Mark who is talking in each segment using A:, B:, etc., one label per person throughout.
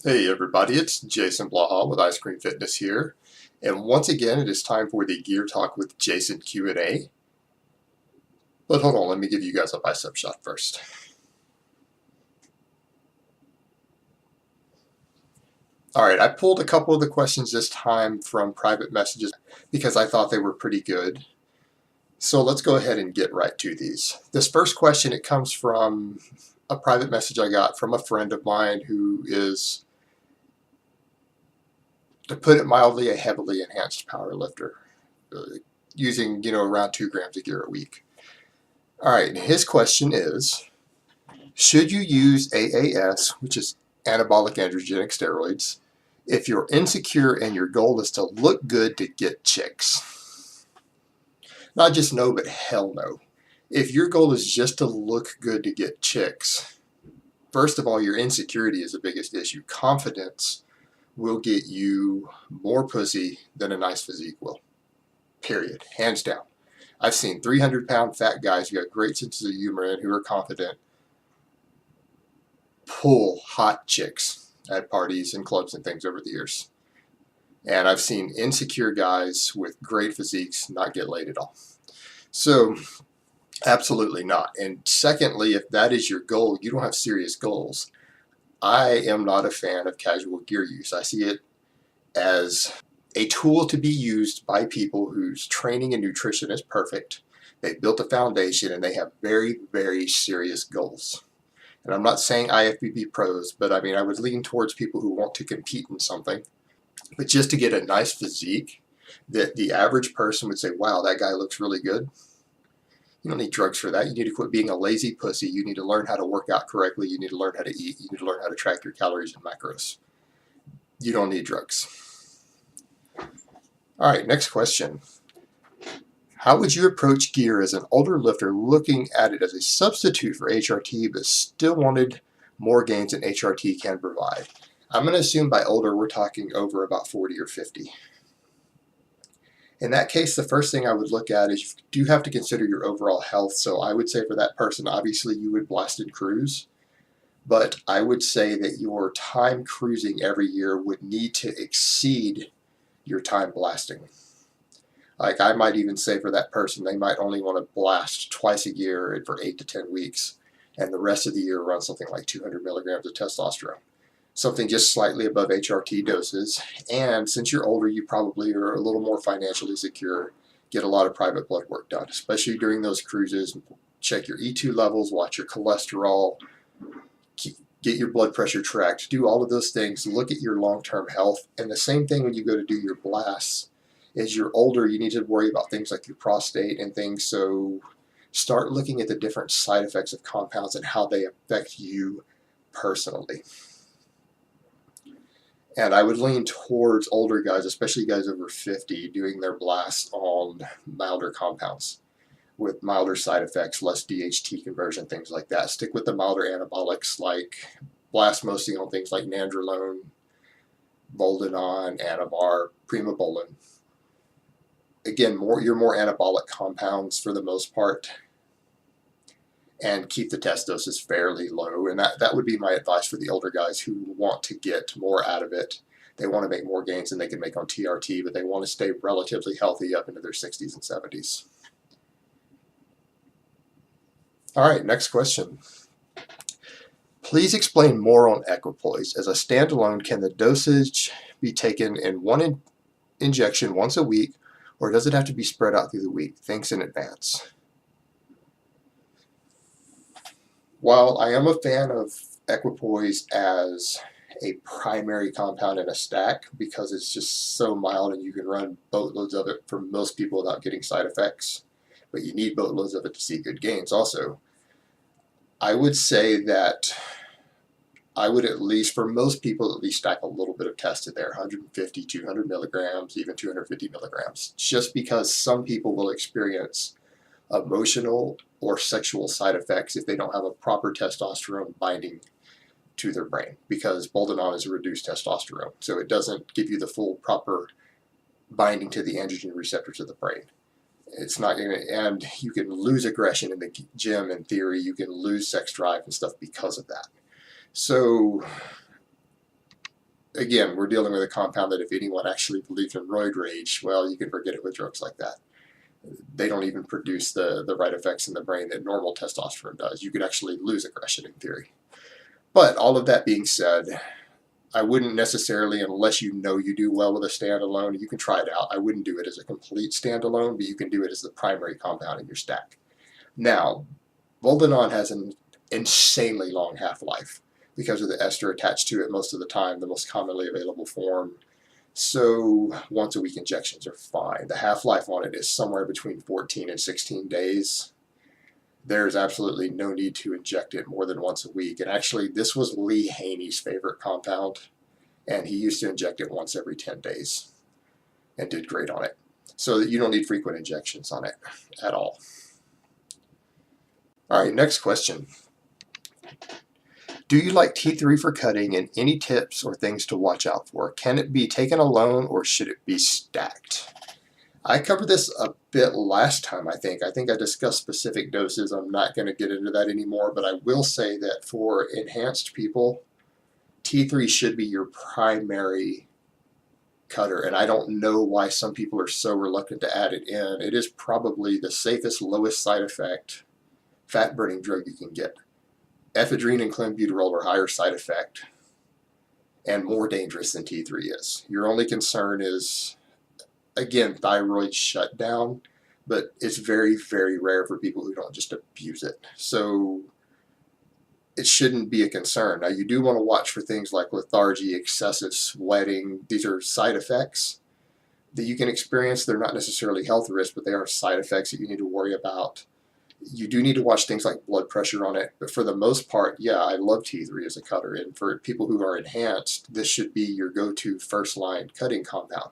A: Hey everybody, it's Jason Blaha with Ice Cream Fitness here. And once again, it is time for the Gear Talk with Jason Q&A. But hold on, let me give you guys a bicep shot first. Alright, I pulled a couple of the questions this time from private messages because I thought they were pretty good. So let's go ahead and get right to these. This first question, it comes from a private message I got from a friend of mine who is, to put it mildly, a heavily enhanced power lifter, using around 2 grams of gear a week. All right, his question is, should you use AAS, which is anabolic androgenic steroids, if you're insecure and your goal is to look good to get chicks? Not just no, but hell no. If your goal is just to look good to get chicks, first of all, your insecurity is the biggest issue. Confidence will get you more pussy than a nice physique will. Period. Hands down. I've seen 300-pound fat guys who have great senses of humor and who are confident pull hot chicks at parties and clubs and things over the years. And I've seen insecure guys with great physiques not get laid at all. So, absolutely not. And secondly, if that is your goal, you don't have serious goals. I am not a fan of casual gear use. I see it as a tool to be used by people whose training and nutrition is perfect. They've built a foundation and they have very, very serious goals. And I'm not saying IFBB pros, but I mean, I would lean towards people who want to compete in something. But just to get a nice physique that the average person would say, wow, that guy looks really good. You don't need drugs for that. You need to quit being a lazy pussy. You need to learn how to work out correctly. You need to learn how to eat. You need to learn how to track your calories and macros. You don't need drugs. All right, next question. How would you approach gear as an older lifter looking at it as a substitute for HRT but still wanted more gains than HRT can provide? I'm going to assume by older we're talking over about 40 or 50. In that case, the first thing I would look at is you do have to consider your overall health. So I would say for that person, obviously you would blast and cruise. But I would say that your time cruising every year would need to exceed your time blasting. Like I might even say for that person, they might only want to blast twice a year for 8 to 10 weeks, and the rest of the year run something like 200 milligrams of testosterone. Something just slightly above HRT doses. And since you're older, you probably are a little more financially secure. Get a lot of private blood work done, especially during those cruises. Check your E2 levels, watch your cholesterol, get your blood pressure tracked, do all of those things, look at your long-term health. And the same thing when you go to do your blasts. As you're older, you need to worry about things like your prostate and things. So start looking at the different side effects of compounds and how they affect you personally. And I would lean towards older guys, especially guys over 50, doing their blasts on milder compounds with milder side effects, less DHT conversion, things like that. Stick with the milder anabolics, like blast mostly on things like nandrolone, boldenon, anavar, primobolan. Again, your more anabolic compounds for the most part, and keep the test doses fairly low. And that would be my advice for the older guys who want to get more out of it. They want to make more gains than they can make on TRT, but they want to stay relatively healthy up into their 60s and 70s. All right, next question. Please explain more on equipoise. As a standalone, can the dosage be taken in one injection once a week, or does it have to be spread out through the week? Thanks in advance. While I am a fan of equipoise as a primary compound in a stack because it's just so mild and you can run boatloads of it for most people without getting side effects, but you need boatloads of it to see good gains also, I would say that I would at least, for most people, at least stack a little bit of test in there, 150, 200 milligrams, even 250 milligrams, just because some people will experience emotional or sexual side effects if they don't have a proper testosterone binding to their brain, because boldenon is a reduced testosterone, so it doesn't give you the full proper binding to the androgen receptor to the brain. It's not going to, and you can lose aggression in the gym in theory, you can lose sex drive and stuff because of that. So again, we're dealing with a compound that if anyone actually believes in roid rage, well, you can forget it with drugs like that. They don't even produce the right effects in the brain that normal testosterone does. You could actually lose aggression in theory. But all of that being said, I wouldn't necessarily, unless you know you do well with a standalone, you can try it out. I wouldn't do it as a complete standalone, but you can do it as the primary compound in your stack. Now, Boldenon has an insanely long half-life because of the ester attached to it most of the time, the most commonly available form. So once a week injections are fine. The half-life on it is somewhere between 14 and 16 days. There's absolutely no need to inject it more than once a week. And actually, this was Lee Haney's favorite compound, and he used to inject it once every 10 days and did great on it. So that you don't need frequent injections on it at all. All right, next question. Do you like T3 for cutting, and any tips or things to watch out for? Can it be taken alone or should it be stacked? I covered this a bit last time, I think. I discussed specific doses. I'm not going to get into that anymore, but I will say that for enhanced people, T3 should be your primary cutter, and I don't know why some people are so reluctant to add it in. It is probably the safest, lowest side effect fat-burning drug you can get. Ephedrine and clenbuterol are higher side effect and more dangerous than T3 is. Your only concern is, again, thyroid shutdown, but it's very, very rare for people who don't just abuse it. So it shouldn't be a concern. Now, you do want to watch for things like lethargy, excessive sweating. These are side effects that you can experience. They're not necessarily health risks, but they are side effects that you need to worry about. You do need to watch things like blood pressure on it, but for the most part, yeah, I love T3 as a cutter. And for people who are enhanced, this should be your go-to first-line cutting compound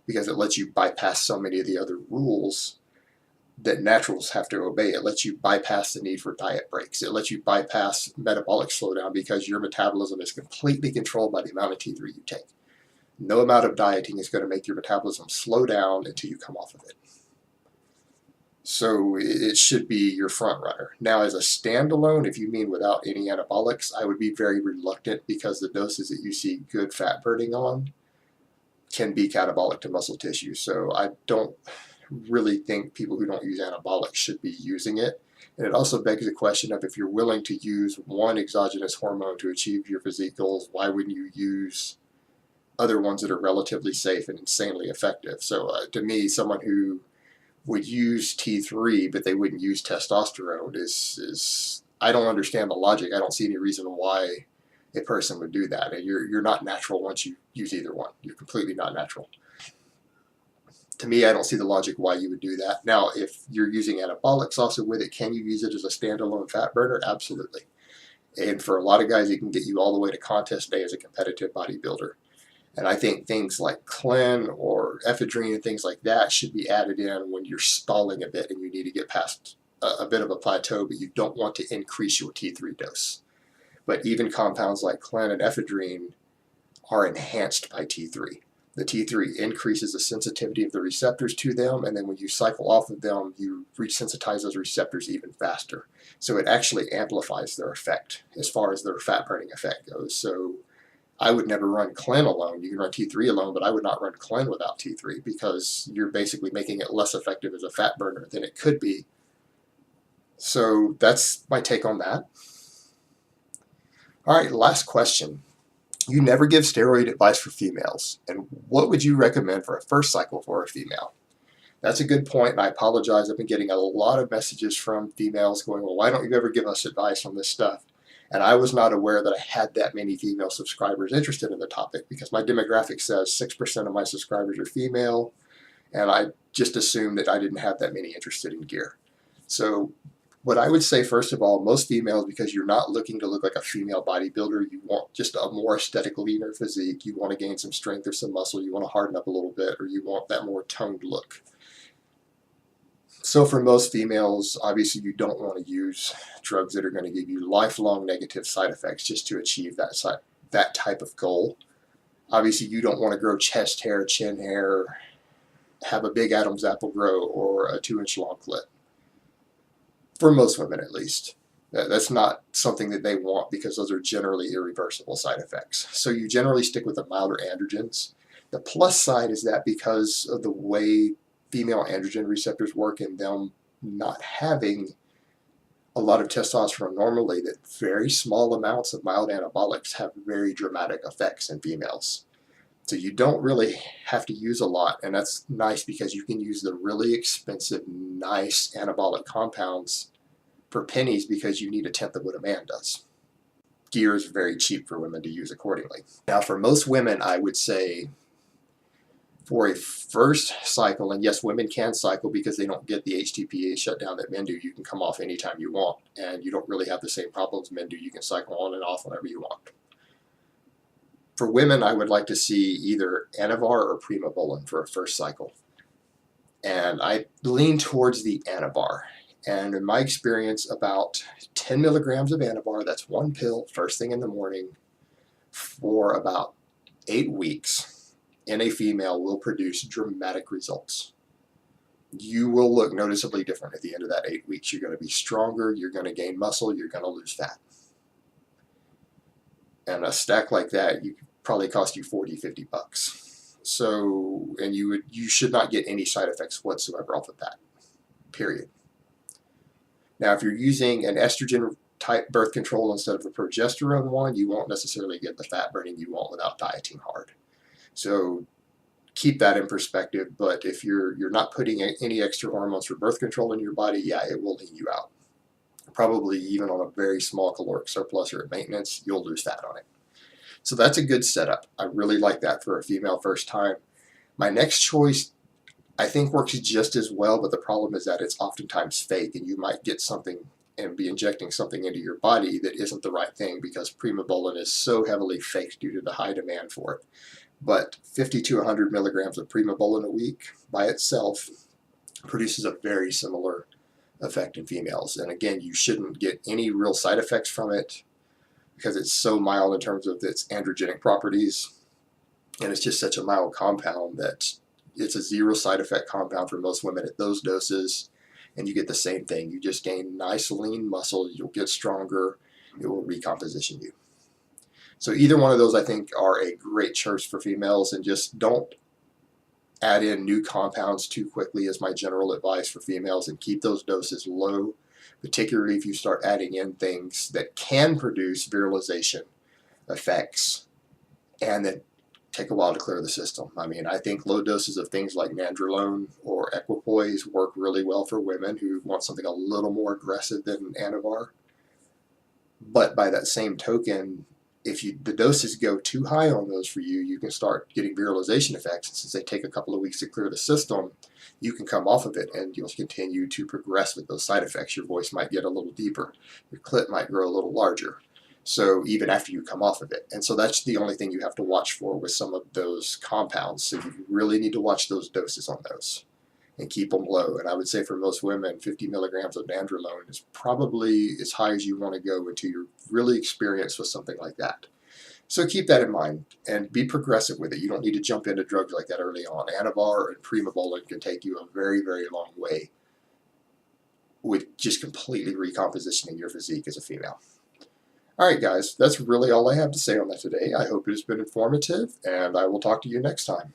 A: because it lets you bypass so many of the other rules that naturals have to obey. It lets you bypass the need for diet breaks. It lets you bypass metabolic slowdown because your metabolism is completely controlled by the amount of T3 you take. No amount of dieting is going to make your metabolism slow down until you come off of it. So it should be your front runner. Now, as a standalone, if you mean without any anabolics, I would be very reluctant because the doses that you see good fat burning on can be catabolic to muscle tissue. So I don't really think people who don't use anabolics should be using it. And it also begs the question of if you're willing to use one exogenous hormone to achieve your physique goals, why wouldn't you use other ones that are relatively safe and insanely effective? So to me, someone who would use T3 but they wouldn't use testosterone is I don't understand the logic. I don't see any reason why a person would do that. And you're not natural once you use either one. You're completely not natural. To me, I don't see the logic why you would do that. Now, if you're using anabolics also with it, can you use it as a standalone fat burner? Absolutely. And for a lot of guys, it can get you all the way to contest day as a competitive bodybuilder. And I think things like clen or ephedrine and things like that should be added in when you're stalling a bit and you need to get past a bit of a plateau, but you don't want to increase your T3 dose. But even compounds like clen and ephedrine are enhanced by T3. The T3 increases the sensitivity of the receptors to them, and then when you cycle off of them, you resensitize those receptors even faster. So it actually amplifies their effect as far as their fat-burning effect goes. So I would never run clen alone. You can run T3 alone, but I would not run clen without T3 because you're basically making it less effective as a fat burner than it could be. So that's my take on that. All right, last question. You never give steroid advice for females, and what would you recommend for a first cycle for a female? That's a good point, and I apologize. I've been getting a lot of messages from females going, well, why don't you ever give us advice on this stuff? And I was not aware that I had that many female subscribers interested in the topic because my demographic says 6% of my subscribers are female, and I just assumed that I didn't have that many interested in gear. So what I would say, first of all, most females, because you're not looking to look like a female bodybuilder, you want just a more aesthetic, leaner physique, you want to gain some strength or some muscle, you want to harden up a little bit, or you want that more toned look. So for most females, obviously you don't want to use drugs that are going to give you lifelong negative side effects just to achieve that type of goal. Obviously you don't want to grow chest hair, chin hair, have a big Adam's apple grow, or a 2-inch long clit. For most women, at least. That's not something that they want because those are generally irreversible side effects. So you generally stick with the milder androgens. The plus side is that because of the way female androgen receptors work and them not having a lot of testosterone normally, that very small amounts of mild anabolics have very dramatic effects in females. So you don't really have to use a lot, and that's nice because you can use the really expensive, nice anabolic compounds for pennies because you need a tenth of what a man does. Gear is very cheap for women to use accordingly. Now, for most women, I would say for a first cycle, and yes, women can cycle because they don't get the HTPA shutdown that men do. You can come off anytime you want, and you don't really have the same problems men do. You can cycle on and off whenever you want. For women, I would like to see either Anavar or Primobolan for a first cycle. And I lean towards the Anavar. And in my experience, about 10 milligrams of Anavar, that's one pill, first thing in the morning, for about 8 weeks in a female will produce dramatic results. You will look noticeably different at the end of that 8 weeks. You're going to be stronger, you're going to gain muscle, you're going to lose fat. And a stack like that, you probably cost you 40, 50 bucks. So, and you should not get any side effects whatsoever off of that, period. Now, if you're using an estrogen type birth control instead of a progesterone one, you won't necessarily get the fat burning you want without dieting hard. So keep that in perspective. But if you're not putting any extra hormones for birth control in your body, yeah, it will lean you out. Probably even on a very small caloric surplus or at maintenance, you'll lose fat on it. So that's a good setup. I really like that for a female first time. My next choice, I think, works just as well, but the problem is that it's oftentimes fake, and you might get something and be injecting something into your body that isn't the right thing because Primobolan is so heavily faked due to the high demand for it. But 50 to 100 milligrams of Primobolan a week by itself produces a very similar effect in females. And again, you shouldn't get any real side effects from it because it's so mild in terms of its androgenic properties. And it's just such a mild compound that it's a zero side effect compound for most women at those doses. And you get the same thing. You just gain nice lean muscle. You'll get stronger. It will recomposition you. So either one of those, I think, are a great choice for females. And just don't add in new compounds too quickly is my general advice for females, and keep those doses low, particularly if you start adding in things that can produce virilization effects and that take a while to clear the system. I mean, I think low doses of things like nandrolone or equipoise work really well for women who want something a little more aggressive than Anavar. But by that same token, if the doses go too high on those for you, you can start getting virilization effects. And since they take a couple of weeks to clear the system, you can come off of it and you'll continue to progress with those side effects. Your voice might get a little deeper. Your clit might grow a little larger. So even after you come off of it. And so that's the only thing you have to watch for with some of those compounds. So you really need to watch those doses on those and keep them low. And I would say for most women, 50 milligrams of nandrolone is probably as high as you want to go until you're really experienced with something like that. So keep that in mind and be progressive with it. You don't need to jump into drugs like that early on. Anavar and Primobolan can take you a very, very long way with just completely recompositioning your physique as a female. All right, guys, that's really all I have to say on that today. I hope it has been informative, and I will talk to you next time.